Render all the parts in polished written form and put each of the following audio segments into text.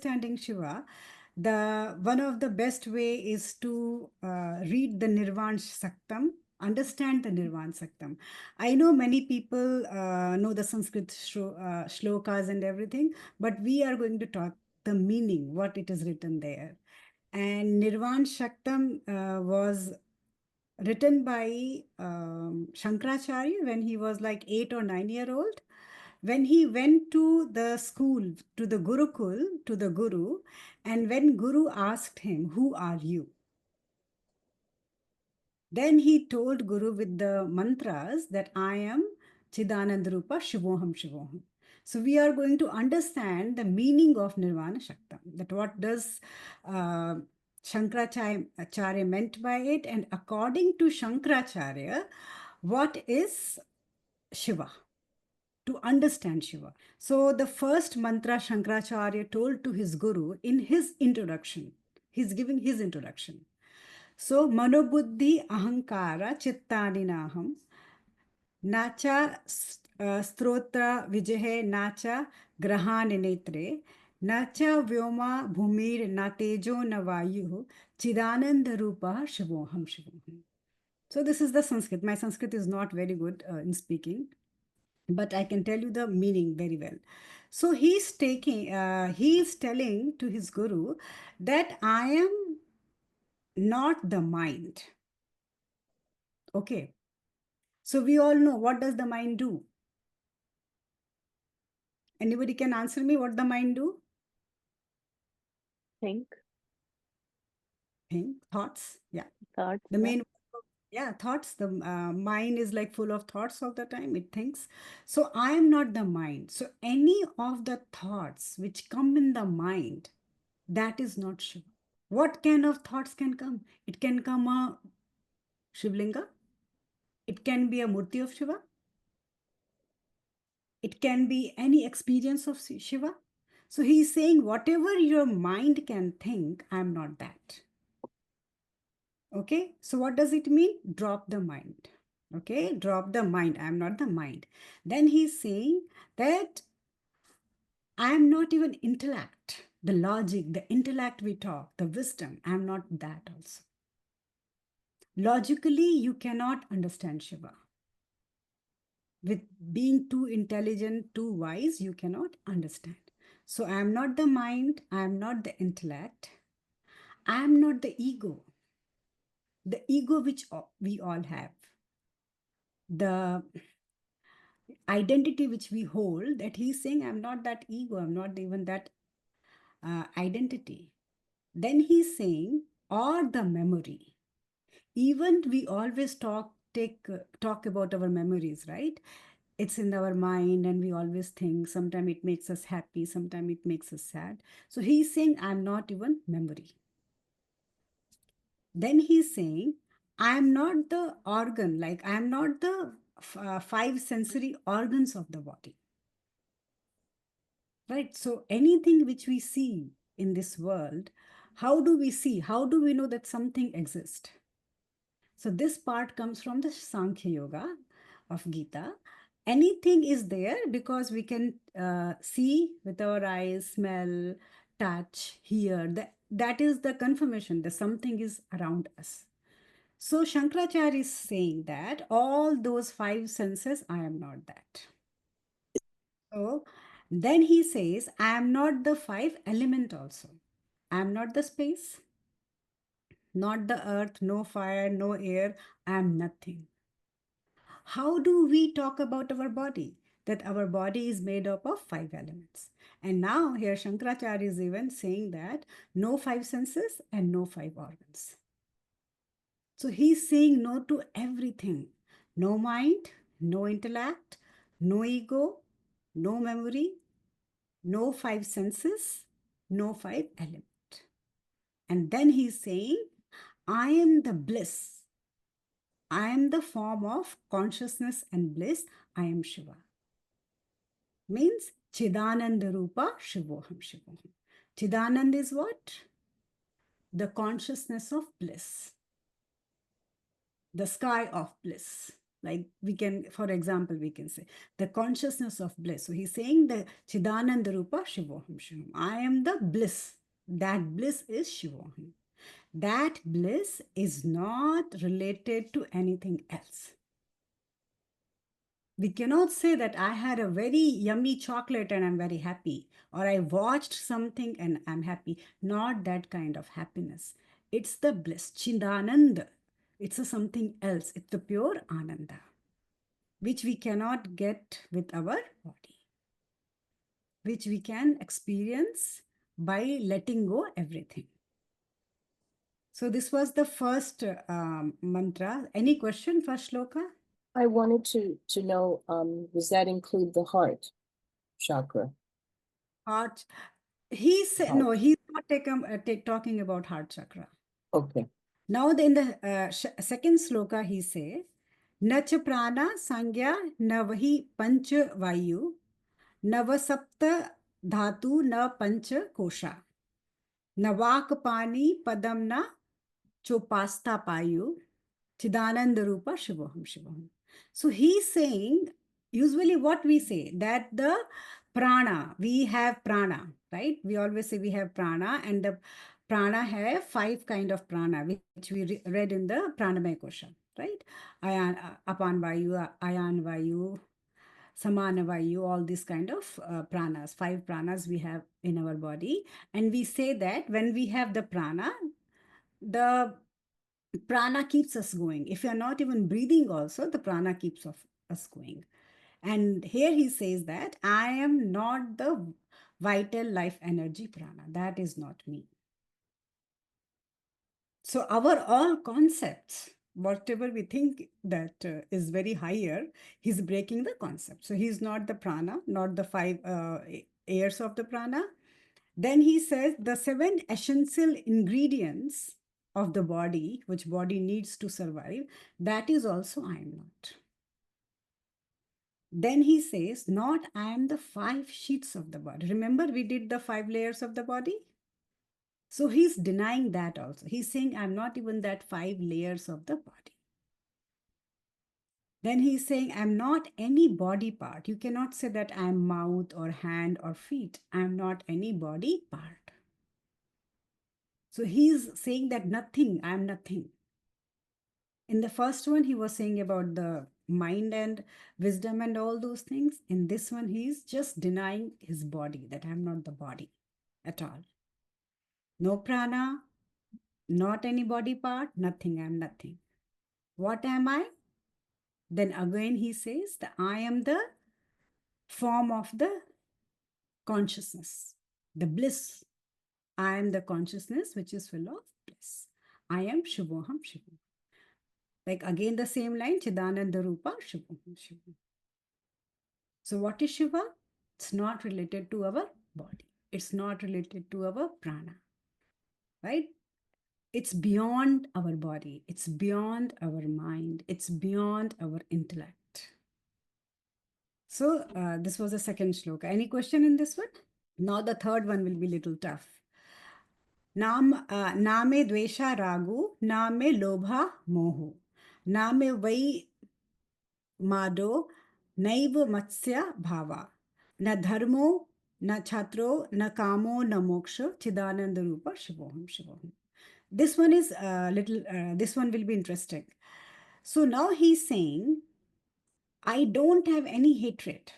understanding Shiva, the one of the best way is to read the Nirvan Saktam, understand the Nirvan Saktam. I know many people know the Sanskrit shlokas and everything, but we are going to talk the meaning, what it is written there. And Nirvan Shaktam was written by Shankaracharya when he was like 8 or 9 year old. When he went to the school, to the Gurukul, to the Guru, and when Guru asked him, "Who are you?" Then he told Guru with the mantras that I am Chidanand Rupa Shivoham Shivoham. So we are going to understand the meaning of Nirvana Shaktam, that what does uh, Shankaracharya meant by it, and according to Shankaracharya, what is Shiva? To understand Shiva. So the first mantra Shankaracharya told to his guru in his introduction, he's giving his introduction. So manobuddhi ahankara chittani naham nacha strotra vijahe nacha grahani netre nacha vyoma bhumir na tejo na vayu chidananda rupa shivoham shivoham. So this is the Sanskrit. My Sanskrit is not very good in speaking, but I can tell you the meaning very well. So he's telling to his guru that I am not the mind. Okay. So we all know, what does the mind do? Anybody can answer me what the mind do? Think, Think, thoughts. Yeah. thoughts, The yeah. main, yeah, thoughts. The mind is like full of thoughts all the time. It thinks. So I am not the mind. So any of the thoughts which come in the mind, that is not Shiva. What kind of thoughts can come? It can come a Shivlinga. It can be a Murti of Shiva. It can be any experience of Shiva. So he's saying, whatever your mind can think, I'm not that. Okay. So what does it mean? Drop the mind. Okay. Drop the mind. I'm not the mind. Then he's saying that I'm not even intellect. The logic, the intellect we talk, the wisdom, I'm not that also. Logically, you cannot understand Shiva. With being too intelligent, too wise, you cannot understand. So I am not the mind, I am not the intellect, I am not the ego which we all have, the identity which we hold, that he's saying, I'm not that ego, I'm not even that identity. Then he's saying, or the memory. Even we always talk about our memories, right? It's in our mind and we always think. Sometimes it makes us happy, sometimes it makes us sad. So he's saying, I'm not even memory. Then he's saying, I'm not the organ, like I'm not the five sensory organs of the body, right? So anything which we see in this world, how do we see, how do we know that something exists? So this part comes from the Sankhya Yoga of Gita. Anything is there because we can see with our eyes, smell, touch, hear. That is the confirmation that something is around us. So Shankaracharya is saying that all those five senses, I am not that. So then he says, I am not the five element also. I am not the space, not the earth, no fire, no air. I am nothing. How do we talk about our body? That our body is made up of five elements. And now here Shankaracharya is even saying that no five senses and no five organs. So he's saying no to everything. No mind, no intellect, no ego, no memory, no five senses, no five elements. And then he's saying, I am the bliss. I am the form of consciousness and bliss. I am Shiva. Means Chidananda Rupa Shivoham Shivoham. Chidanand is what? The consciousness of bliss, the sky of bliss. Like we can, for example, we can say the consciousness of bliss. So he's saying the Chidananda Rupa Shivoham Shivam. I am the bliss. That bliss is Shivoham. That bliss is not related to anything else. We cannot say that I had a very yummy chocolate and I'm very happy, or I watched something and I'm happy. Not that kind of happiness. It's the bliss, Chidananda. It's a something else. It's the pure Ananda, which we cannot get with our body, which we can experience by letting go everything. So this was the first mantra. Any question for Shloka? I wanted to know, does that include the heart chakra? Heart. He said, Heart. no, he's not talking about heart chakra. Okay. Now, in the second sloka, he says, Nach prana sangya navahi panch vayu, navasapta dhatu na panch kosha, navak pani padam na chopasta payu, Chidananda Rupa Shivoham Shivoham. So he's saying, usually what we say, that the prana, we have prana, right? We always say we have prana, and the prana have 5 kind of prana, which we read in the Pranamaya Kosha, right? Ayan, Apan Vayu, Ayan Vayu, Samana Vayu, all these kind of pranas, 5 pranas we have in our body. And we say that when we have the the prana keeps us going. If you're not even breathing also, the prana keeps us going. And here he says that I am not the vital life energy prana. That is not me. So our all concepts, whatever we think that is very higher, he's breaking the concept. So he's not the prana, not the 5 airs of the prana. Then he says the 7 essential ingredients of the body, which body needs to survive, that is also I am not. Then he says, not I am the 5 sheets of the body. Remember, we did the 5 layers of the body? So he's denying that also. He's saying, I'm not even that 5 layers of the body. Then he's saying, I'm not any body part. You cannot say that I'm mouth or hand or feet. I'm not any body part. So he's saying that nothing, I'm nothing. In the first one, he was saying about the mind and wisdom and all those things. In this one, he's just denying his body, that I'm not the body at all. No prana, not any body part, nothing, I'm nothing. What am I? Then again, he says that I am the form of the consciousness, the bliss. I am the consciousness which is full of bliss. I am Shivoham Shivam. Like again, the same line, Chidananda Rupa Shivoham Shivam. So, what is Shiva? It's not related to our body, it's not related to our prana, right? It's beyond our body, it's beyond our mind, it's beyond our intellect. So, this was the second shloka. Any question in this one? Now, the third one will be little tough. नामे द्वेषा रागो नामे लोभा मोहो नामे वै मादो नैव मत्स्य भावा न धर्मो न छात्रो न कामो न मोक्ष चिदानंद रूप शिवोहम शिवोहम. This one is this one will be interesting. So now he's saying, I don't have any hatred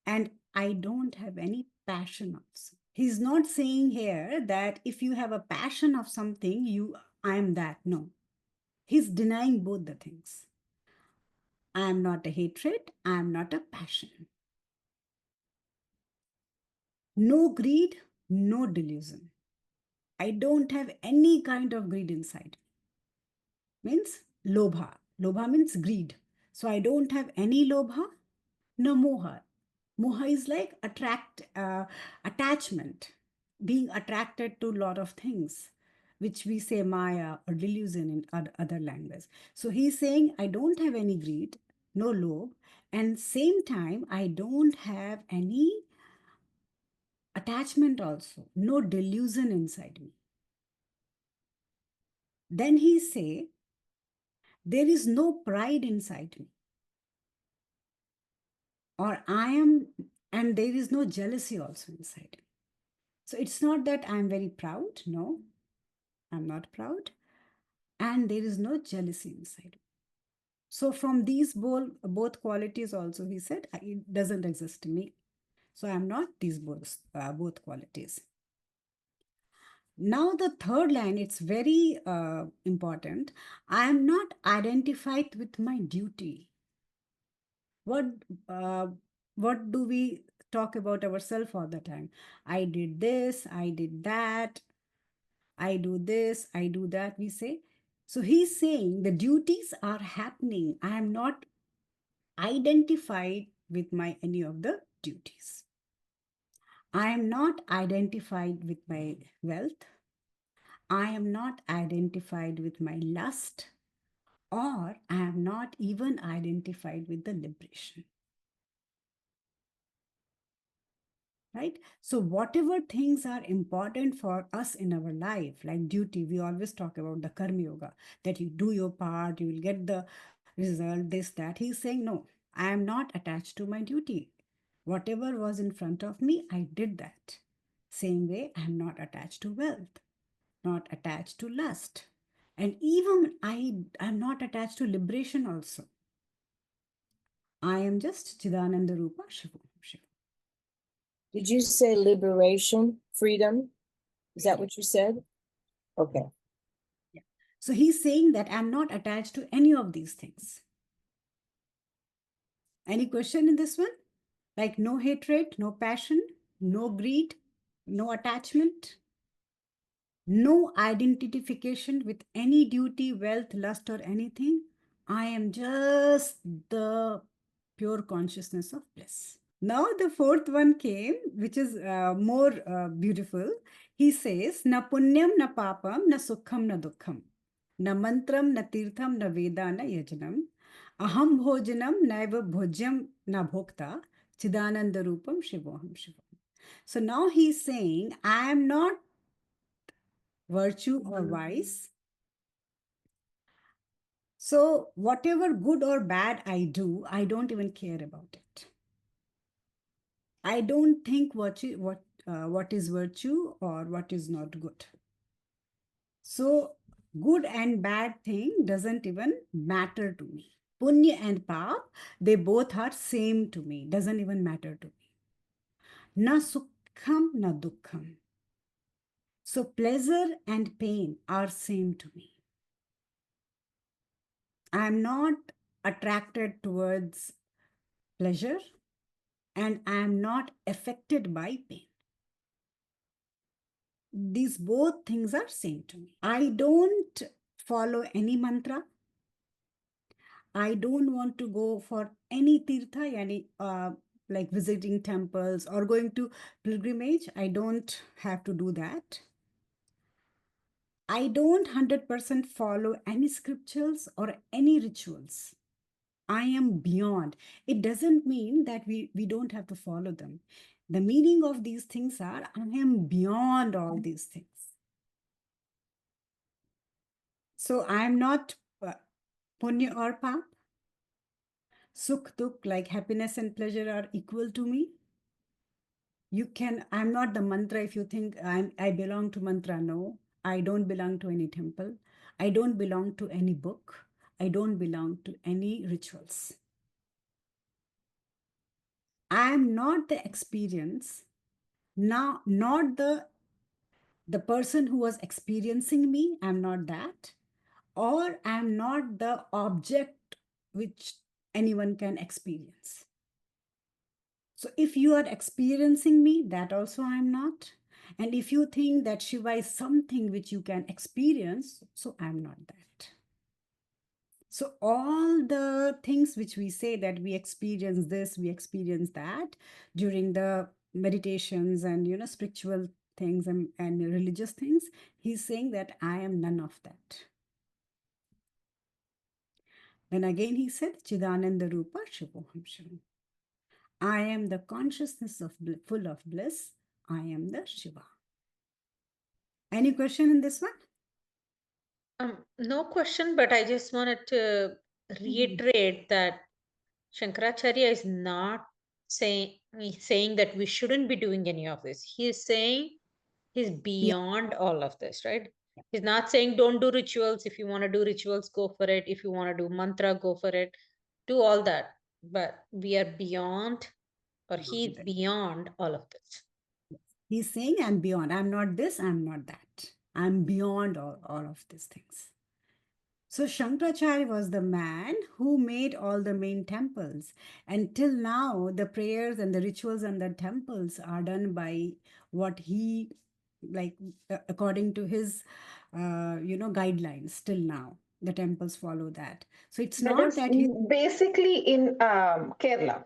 and I don't have any passion also. He's not saying here that if you have a passion of something, I am that. No. He's denying both the things. I am not a hatred, I am not a passion. No greed, no delusion. I don't have any kind of greed inside. Means lobha. Lobha means greed. So I don't have any lobha, no moha. Moha is like attachment, being attracted to a lot of things, which we say maya or delusion in other language. So he's saying, I don't have any greed, no lobe, and same time, I don't have any attachment also, no delusion inside me. Then he say, There is no pride inside me, or I am, and there is no jealousy also inside me. So it's not that I'm very proud. No, I'm not proud. And there is no jealousy inside me. So from these both qualities also, he said, it doesn't exist in me. So I'm not these both qualities. Now the third line, it's very important. I am not identified with my duty. What uh, what do we talk about ourselves all the time? I did this, I did that, I do this, I do that, we say. So he's saying the duties are happening. I am not identified with my any of the duties. I am not identified with my wealth. I am not identified with my lust, or I am not even identified with the liberation. Right? So, whatever things are important for us in our life, like duty, we always talk about the Karma Yoga, that you do your part, you will get the result, this, that. He's saying, no, I am not attached to my duty. Whatever was in front of me, I did that. Same way, I am not attached to wealth, not attached to lust. And even I am not attached to liberation also. I am just Chidananda Rupa Shiva. Did you say liberation, freedom? Is that what you said? Okay. Yeah. So he's saying that I'm not attached to any of these things. Any question in this one? Like no hatred, no passion, no greed, no attachment, no identification with any duty, wealth, lust, or anything. I am just the pure consciousness of bliss. Now the fourth one came, which is more beautiful. He says, na punyam, na papam, na sukham, na dukkham, na mantram, na tirtham, na veda, na yajanam, aham bhojanam, naiva bhojyam, na bhokta, chidananda rupam, shivoham shivam. So now he's saying, I am not virtue or vice. So whatever good or bad I do, I don't even care about it. I don't think what is virtue or what is not good. So good and bad thing doesn't even matter to me. Punya and pap, they both are same to me. Doesn't even matter to me. Na sukham na dukkham. So pleasure and pain are same to me. I am not attracted towards pleasure, and I am not affected by pain. These both things are same to me. I don't follow any mantra. I don't want to go for any tirtha, like visiting temples or going to pilgrimage. I don't have to do that. I don't 100% follow any scriptures or any rituals. I am beyond. It doesn't mean that we don't have to follow them. The meaning of these things are I am beyond all these things. So I am not punya or pap. Sukh, dukh, like happiness and pleasure are equal to me. You can, I'm not the mantra if you think I belong to mantra. No, I don't belong to any temple. I don't belong to any book. I don't belong to any rituals. I am not the experience, now not the person who was experiencing me. I'm not that, or I'm not the object which anyone can experience. So if you are experiencing me, that also I'm not. And if you think that Shiva is something which you can experience, so I'm not that. So all the things which we say that we experience this, we experience that during the meditations and spiritual things and religious things, he's saying that I am none of that. Then again he said, Chidananda Rupa Shivoham Shivam. I am the consciousness of full of bliss. I am the Shiva. Any question in this one? No question, but I just wanted to reiterate that Shankaracharya is not saying that we shouldn't be doing any of this. He is saying he's Yeah, beyond all of this, right? He's not saying don't do rituals. If you want to do rituals, go for it. If you want to do mantra, go for it. Do all that. But we are beyond, or he's beyond it. beyond all of this. He's saying, I'm beyond. I'm not this, I'm not that. I'm beyond all of these things. So Shankaracharya was the man who made all the main temples. And till now, the prayers and the rituals and the temples are done by what he, like, according to his, guidelines. Till now, the temples follow that. So it's That not is that he, basically in Kerala,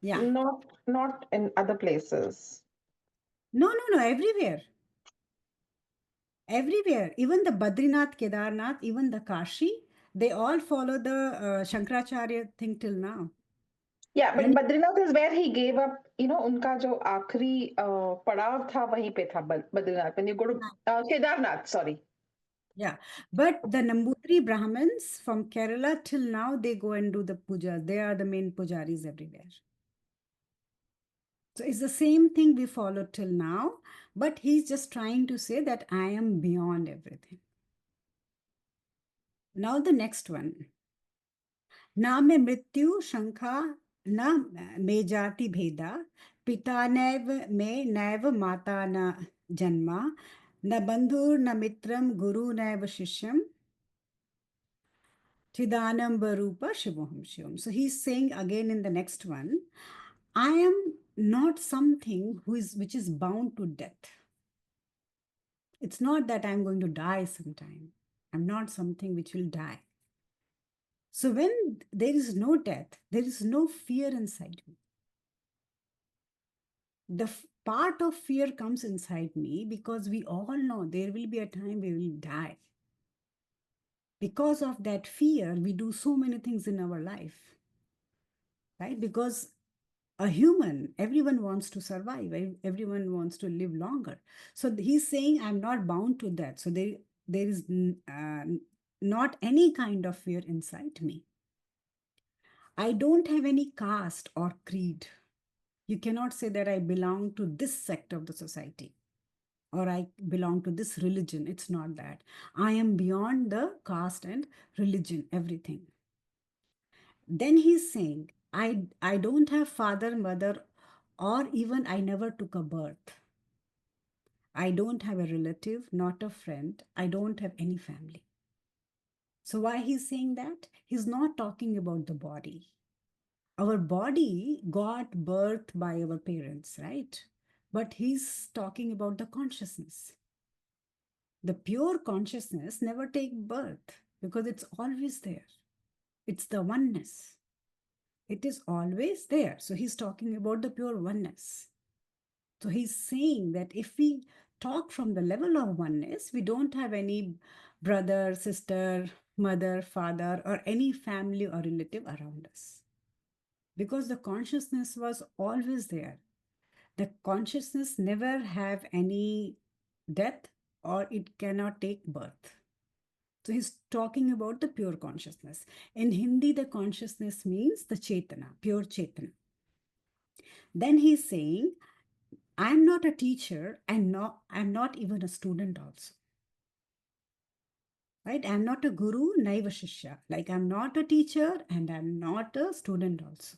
yeah, not in other places. no, everywhere. Everywhere, even the Badrinath, Kedarnath, even the Kashi, they all follow the Shankaracharya thing till now. Yeah, but And Badrinath is where he gave up, उनका जो आखिरी पड़ाव था वहीं पे था Badrinath. When you go to Kedarnath, sorry. yeah, but the Nambutri Brahmins from Kerala till now, they go and do the pujas. They are the main pujaris everywhere. So it's the same thing we follow till now, but he's just trying to say that I am beyond everything. Now the next one. ना में मृत्यु शंका न में जाति भेदा पिता नैव में नैव माता न जन्मा न बंधुर न मित्रम गुरु नैव शिष्यम Chidanamba Rupa Shivoham Shivam. So he's saying again in the next one, I am not something which is bound to death. It's not that I'm going to die sometime. I'm not something which will die. So when there is no death, there is no fear inside me. The part of fear comes inside me because we all know there will be a time we will die. Because of that fear, we do so many things in our life, right? Because a human, everyone wants to survive, everyone wants to live longer. So he's saying, I'm not bound to that. So there is not any kind of fear inside me. I don't have any caste or creed. You cannot say that I belong to this sect of the society or I belong to this religion. It's not that. I am beyond the caste and religion, everything. Then he's saying, I don't have father, mother, or even I never took a birth. I don't have a relative, not a friend. I don't have any family. So why he's saying that? He's not talking about the body. Our body got birth by our parents, right? But he's talking about the consciousness. The pure consciousness never take birth because it's always there. It's the oneness. It is always there. So he's talking about the pure oneness. So he's saying that if we talk from the level of oneness, we don't have any brother, sister, mother, father, or any family or relative around us. Because the consciousness was always there. The consciousness never have any death or it cannot take birth. So he's talking about the pure consciousness. In Hindi, the consciousness means the Chetana, pure Chetana. Then he's saying, I'm not a teacher and I'm not even a student also. Right? I'm not a guru, naiva shishya. Like I'm not a teacher and I'm not a student also.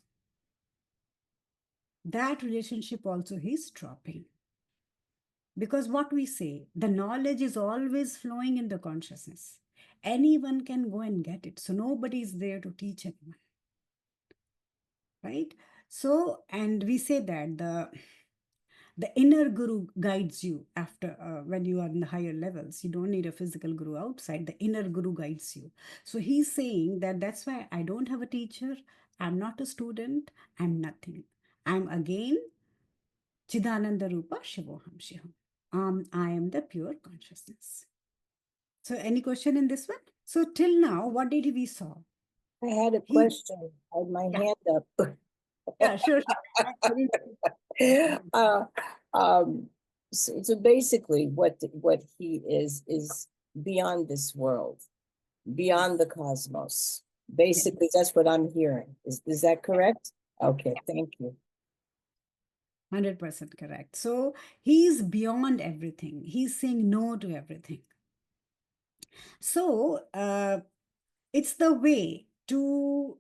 That relationship also he's dropping. Because what we say, the knowledge is always flowing in the consciousness. Anyone can go and get it. So nobody is there to teach anyone. Right? So, and we say that the inner guru guides you after when you are in the higher levels. You don't need a physical guru outside. The inner guru guides you. So he's saying that that's why I don't have a teacher. I'm not a student. I'm nothing. I'm again Chidananda Rupa Shivoham Shiham. I am the pure consciousness. So any question in this one? So till now, what did we saw? I had a question. I had my hand up. Yeah, sure. So basically what he is beyond this world, beyond the cosmos. Basically, that's what I'm hearing. Is that correct? Okay, thank you. 100% correct. So he's beyond everything. He's saying no to everything. So it's the way to,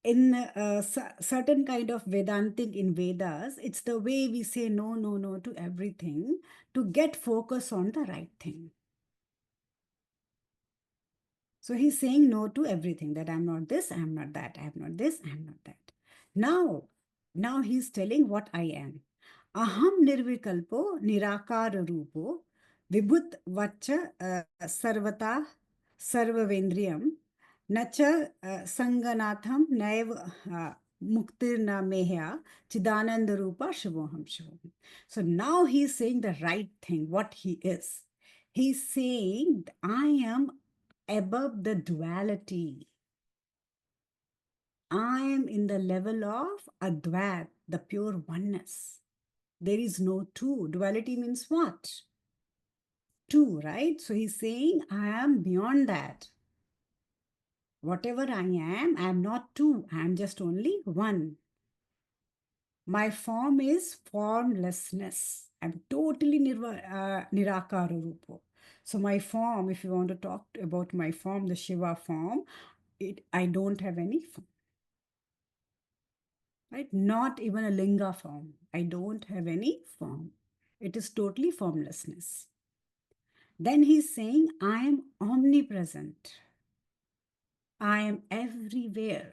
in a certain kind of Vedantic in Vedas, it's the way we say no, no, no to everything to get focus on the right thing. So he's saying no to everything, that I'm not this, I'm not that, I'm not this, I'm not that. Now he's telling what I am. Aham nirvikalpo nirakara rupo vibhut vacha sarvata sarvavendriyam nacha sanganatham naiv muktirna mehya chidananda rupa shivoham shivoham. So now he's saying the right thing, what he is. He's saying, I am above the duality. I am in the level of Advat, the pure oneness. There is no two. Duality means what? Two, right? So he's saying, I am beyond that. Whatever I am not two. I am just only one. My form is formlessness. I'm totally nirakara rupo. So my form, if you want to talk about my form, the Shiva form, I don't have any form. Right? Not even a linga form. I don't have any form. It is totally formlessness. Then he's saying, I am omnipresent. I am everywhere.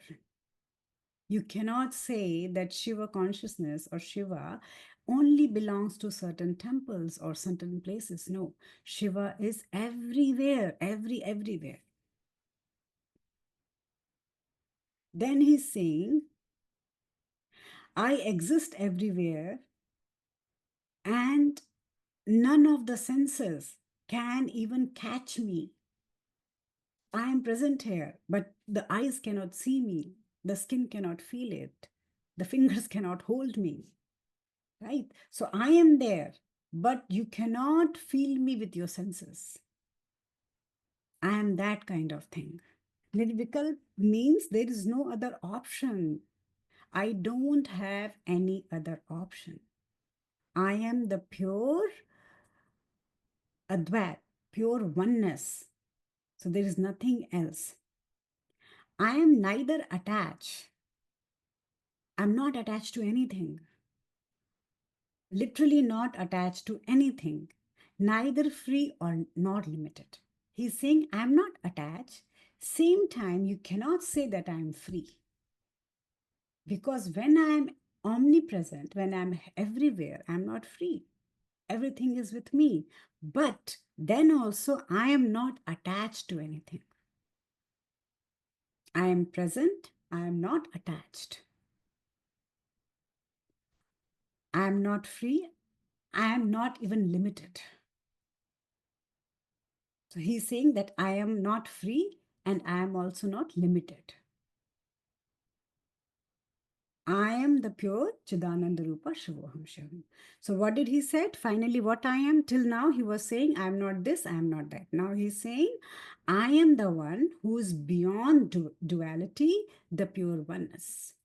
You cannot say that Shiva consciousness or Shiva only belongs to certain temples or certain places. No, Shiva is everywhere, everywhere. Then he's saying, I exist everywhere and none of the senses can even catch me. I am present here, but the eyes cannot see me. The skin cannot feel it. The fingers cannot hold me. Right? So I am there, but you cannot feel me with your senses. I am that kind of thing. Nirvikal means there is no other option. I don't have any other option. I am the pure Advat, pure oneness. So there is nothing else. I am neither attached. I'm not attached to anything. Literally not attached to anything. Neither free or not limited. He's saying, I'm not attached. Same time, you cannot say that I'm free. Because when I'm omnipresent, when I'm everywhere, I'm not free. Everything is with me. But then also, I am not attached to anything. I am present. I am not attached. I am not free. I am not even limited. So he's saying that I am not free and I am also not limited. I am the pure Chidananda Rupa Shivoham Shivam. So what did he said? Finally, what I am till now, he was saying, I am not this, I am not that. Now he's saying, I am the one who is beyond duality, the pure oneness.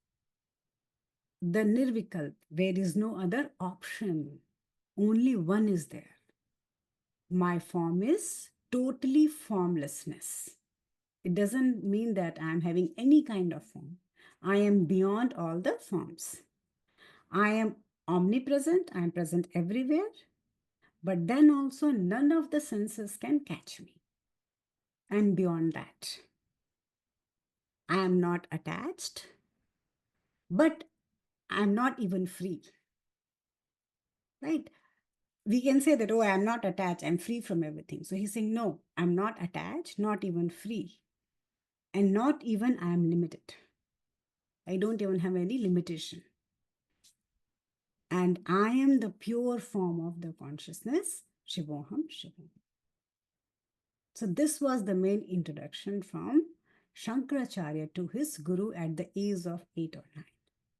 The Nirvikalp, there is no other option. Only one is there. My form is totally formlessness. It doesn't mean that I'm having any kind of form. I am beyond all the forms. I am omnipresent. I am present everywhere. But then also none of the senses can catch me. And beyond that, I am not attached, but I'm not even free. Right? We can say that, oh, I'm not attached. I'm free from everything. So he's saying, no, I'm not attached, not even free. And not even I am limited. I don't even have any limitation. And I am the pure form of the consciousness, Shivoham Shivam. So this was the main introduction from Shankaracharya to his guru at the age of 8 or 9.